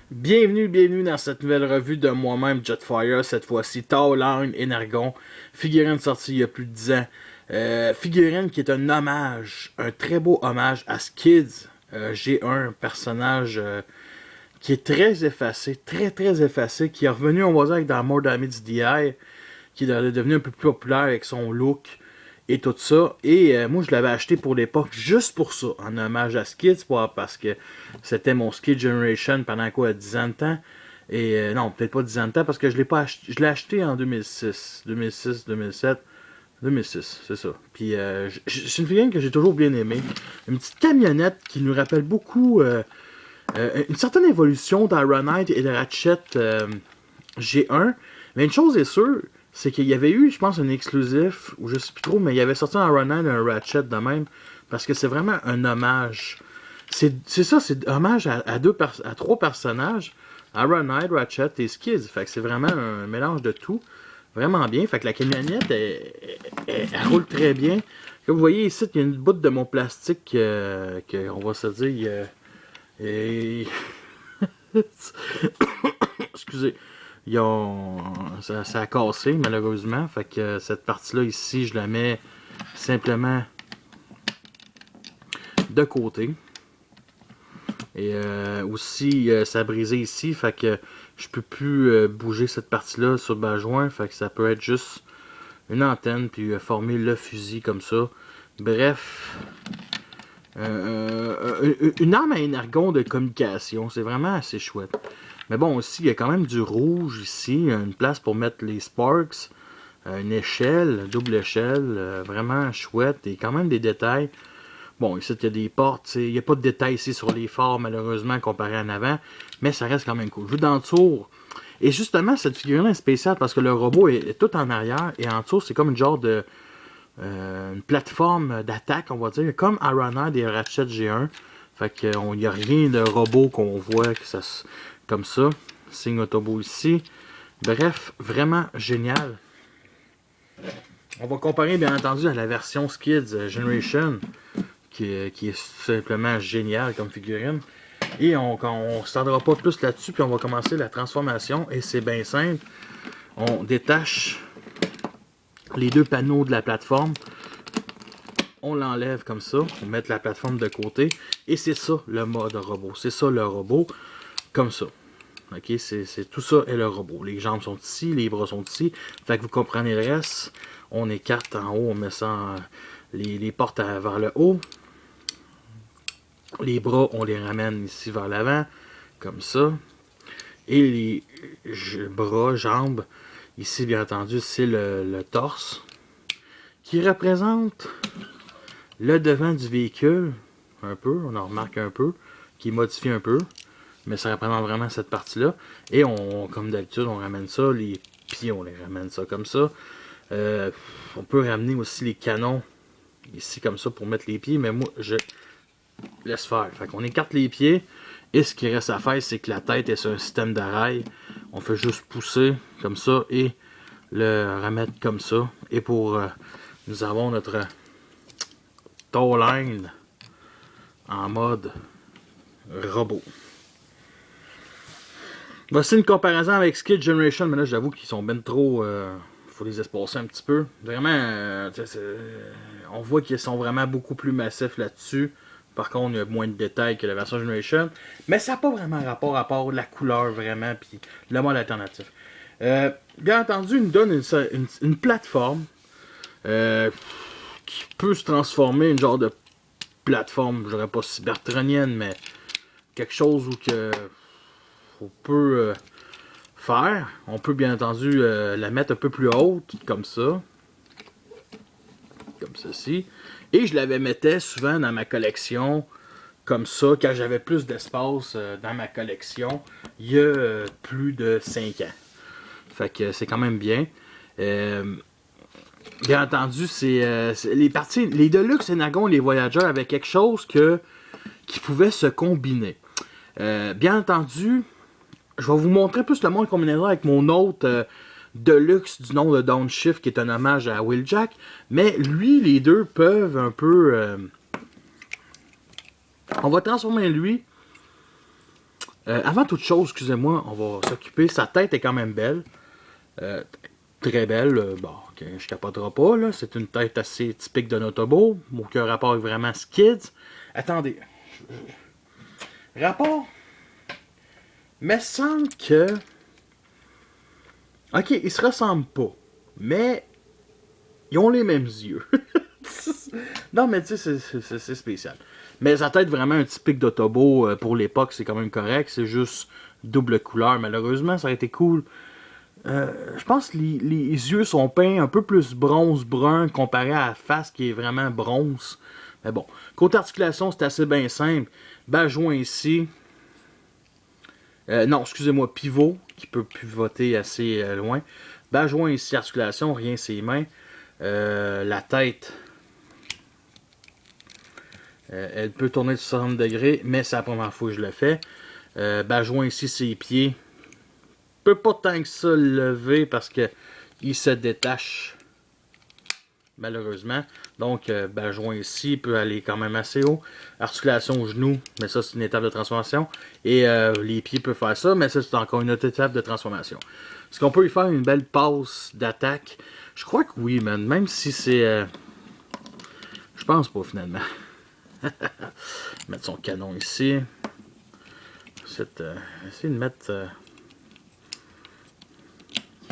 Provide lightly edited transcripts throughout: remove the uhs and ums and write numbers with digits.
Bienvenue dans cette nouvelle revue de moi-même Jetfire, cette fois-ci Tauline Energon, figurine sortie il y a plus de 10 ans. Figurine qui est un hommage, un très beau hommage à Skids, G1, personnage qui est très effacé, très effacé, qui est revenu, on va dire, dans More Damage DI, qui est devenu un peu plus populaire avec son look et tout ça. Et moi, je l'avais acheté pour l'époque juste pour ça, en hommage à Skids, parce que c'était mon Skid Generation pendant quoi, 10 ans de temps. Et non, peut-être pas 10 ans de temps, parce que je l'ai pas acheté, je l'ai acheté en 2006, 2007. 2006, c'est ça. Puis c'est une figurine que j'ai toujours bien aimée. Une petite camionnette qui nous rappelle beaucoup une certaine évolution d'Ironite et de Ratchet G1. Mais une chose est sûre, c'est qu'il y avait eu, je pense, un exclusif, ou je sais plus trop, mais il y avait sorti un Ironite et un Ratchet de même. Parce que c'est vraiment un hommage. C'est ça, c'est un hommage à trois personnages. Ironite, Ratchet et Skids. Fait que c'est vraiment un mélange de tout. Vraiment bien. Fait que la camionnette, elle roule très bien. Comme vous voyez ici, il y a une bout de mon plastique que on va se dire. Et... Excusez. Ça a cassé, malheureusement. Fait que cette partie-là, ici, je la mets simplement de côté. Et aussi, ça a brisé ici. Fait que je peux plus bouger cette partie-là sur le bas-joint. Fait que ça peut être juste une antenne, puis former le fusil comme ça. Bref, une arme à énergon de communication. C'est vraiment assez chouette. Mais bon, aussi, il y a quand même du rouge ici. Une place pour mettre les sparks. Une échelle, double échelle. Vraiment chouette. Et quand même des détails. Bon, ici, il y a des portes. Il n'y a pas de détails ici sur les phares, malheureusement, comparé en avant. Mais ça reste quand même cool. Vue d'en dessous. Et justement, cette figurine est spéciale parce que le robot est tout en arrière. Et en dessous, c'est comme une genre de... une plateforme d'attaque, on va dire. Comme Ironhead et Ratchet G1. Fait qu'il n'y a rien de robot qu'on voit que ça, comme ça. Signe Autobo ici. Bref, vraiment génial. On va comparer, bien entendu, à la version Skids Generation. Qui est simplement génial comme figurine. Et on ne s'attendra pas plus là-dessus, puis on va commencer la transformation. Et c'est bien simple. On détache les deux panneaux de la plateforme. On l'enlève comme ça. On met la plateforme de côté. Et c'est ça le mode robot. C'est ça le robot. Comme ça. Ok, c'est tout ça est le robot. Les jambes sont ici, les bras sont ici. Fait que vous comprenez le reste. On écarte en haut, on met ça les portes vers le haut. Les bras, on les ramène ici vers l'avant, comme ça. Et les bras, jambes, ici bien entendu, c'est le torse, qui représente le devant du véhicule, un peu, on en remarque un peu, qui modifie un peu, mais ça représente vraiment cette partie-là. Et on, comme d'habitude, on ramène ça, les pieds, on les ramène ça comme ça. On peut ramener aussi les canons ici comme ça pour mettre les pieds, mais moi, je laisse faire. Fait qu'on écarte les pieds. Et ce qui reste à faire, c'est que la tête est sur un système d'arrail. On fait juste pousser comme ça et le remettre comme ça. Et pour nous avons notre Tauline en mode robot. Voici une comparaison avec Skid Generation, mais là j'avoue qu'ils sont ben trop. Faut les espacer un petit peu. Vraiment, on voit qu'ils sont vraiment beaucoup plus massifs là-dessus. Par contre, il y a moins de détails que la version Generation. Mais ça n'a pas vraiment rapport à part la couleur, vraiment, puis le mode alternatif. Bien entendu, il nous donne une plateforme qui peut se transformer en genre de plateforme, je dirais pas cybertronienne, mais quelque chose où que on peut faire. On peut bien entendu la mettre un peu plus haute, comme ça. Comme ceci. Et je l'avais mettais souvent dans ma collection comme ça, quand j'avais plus d'espace dans ma collection, il y a plus de 5 ans. Fait que c'est quand même bien. Bien entendu, c'est les parties, les Deluxe Energon et les Voyagers avaient quelque chose qui pouvait se combiner. Bien entendu, je vais vous montrer plus le monde combinaison avec mon autre Deluxe du nom de Downshift, qui est un hommage à Wheeljack. Mais lui, les deux peuvent un peu... on va transformer lui Avant toute chose, excusez-moi, on va s'occuper. Sa tête est quand même belle. Très belle. Bon, okay, je capoterai pas, là. C'est une tête assez typique de Autobot. Aucun rapport avec vraiment Skids. Attendez. Rapport. Mais semble que. Ok, ils se ressemblent pas. Mais. Ils ont les mêmes yeux. Non, mais tu sais, c'est spécial. Mais sa tête, vraiment un typique d'Autobot pour l'époque, c'est quand même correct. C'est juste double couleur. Malheureusement, ça a été cool. Je pense que les yeux sont peints un peu plus bronze-brun comparé à la face qui est vraiment bronze. Mais bon. Côté articulation, c'est assez bien simple. Bas joint ici. Non, excusez-moi, pivot, qui peut pivoter assez loin. Bas joint ici, articulation, rien ses mains. La tête. Elle peut tourner de 60 degrés, mais c'est la première fois que je le fais. Bas joint ici, ses pieds. Peut pas tant que ça le lever parce que il se détache malheureusement. Donc, bas joint ici peut aller quand même assez haut. Articulation au genou, mais ça c'est une étape de transformation. Et les pieds peuvent faire ça, mais ça c'est encore une autre étape de transformation. Est-ce qu'on peut y faire une belle passe d'attaque? Je crois que oui, man. Même si c'est... je pense pas finalement. Mettre son canon ici. Essayer de mettre...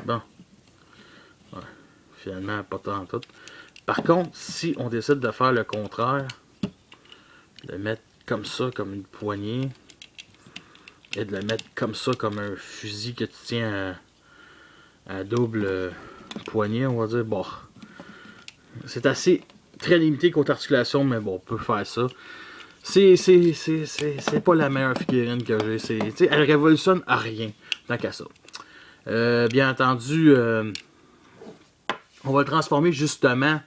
Bon. Ouais. Finalement, pas tant tout. Par contre, si on décide de faire le contraire, de mettre comme ça, comme une poignée, et de le mettre comme ça, comme un fusil que tu tiens à double poignée, on va dire, bon. C'est assez très limité côté articulation, mais bon, on peut faire ça. C'est pas la meilleure figurine que j'ai. Elle révolutionne à rien, tant qu'à ça. Bien entendu, on va le transformer justement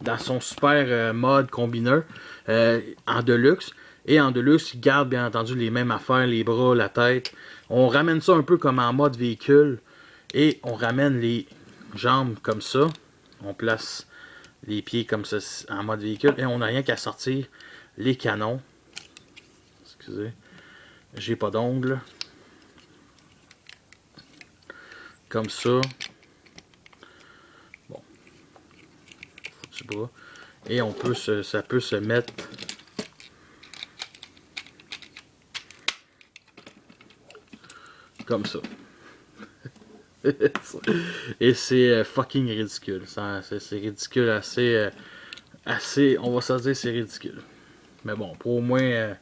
dans son super mode combineur en Deluxe. Et en Deluxe, il garde bien entendu les mêmes affaires, les bras, la tête. On ramène ça un peu comme en mode véhicule. Et on ramène les jambes comme ça. On place les pieds comme ça en mode véhicule. Et on n'a rien qu'à sortir les canons. Excusez. J'ai pas d'ongles. Comme ça. Bon. Foutu bras. Et on peut ça peut se mettre comme ça. Et c'est fucking ridicule. C'est ridicule assez. On va se dire c'est ridicule. Mais bon, pour au moins.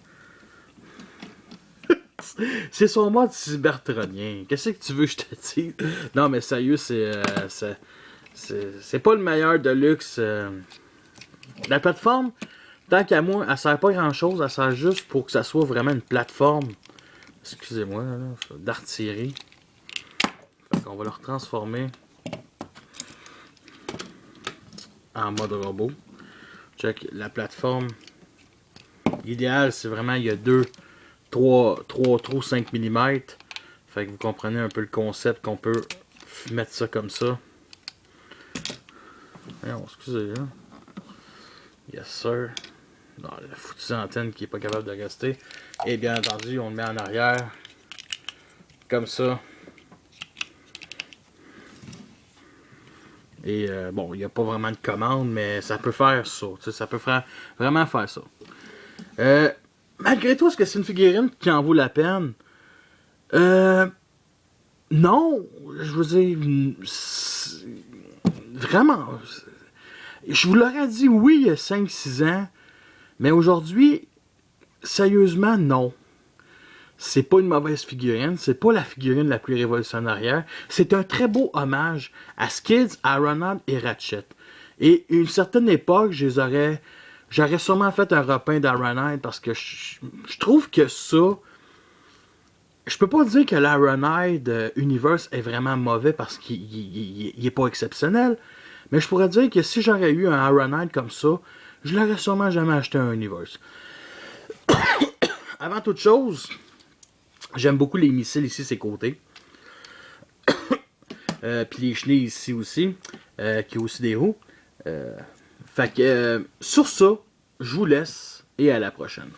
C'est son mode cybertronien. Qu'est-ce que tu veux que je te dise? Non, mais sérieux, c'est pas le meilleur de luxe. La plateforme, tant qu'à moi, elle sert pas grand chose. Elle sert juste pour que ça soit vraiment une plateforme. Excusez-moi, d'artillerie. Fait qu'on va le retransformer en mode robot. Check la plateforme. L'idéal, c'est vraiment, il y a 3 trous 5 mm. Fait que vous comprenez un peu le concept qu'on peut mettre ça comme ça. Non, excusez, hein. Yes, sir. Non, la foutue antenne qui est pas capable de rester. Et bien entendu, on le met en arrière. Comme ça. Et bon, il n'y a pas vraiment de commande, mais ça peut faire ça. Ça peut vraiment faire ça. Malgré tout, est-ce que c'est une figurine qui en vaut la peine? Non. Je veux dire, vraiment. Je vous l'aurais dit oui il y a 5-6 ans. Mais aujourd'hui, sérieusement, non. C'est pas une mauvaise figurine, c'est pas la figurine la plus révolutionnaire. C'est un très beau hommage à Skids, à Ronald et Ratchet. Et une certaine époque, j'aurais sûrement fait un repeint d'Ironhide parce que je trouve que ça. Je peux pas dire que l'Ironhide Universe est vraiment mauvais parce qu'il est pas exceptionnel. Mais je pourrais dire que si j'aurais eu un Ironhide comme ça, je l'aurais sûrement jamais acheté un Universe. Avant toute chose, j'aime beaucoup les missiles ici, ses côtés. Puis les chenilles ici aussi, qui ont aussi des roues. Fait que, sur ça, je vous laisse et à la prochaine.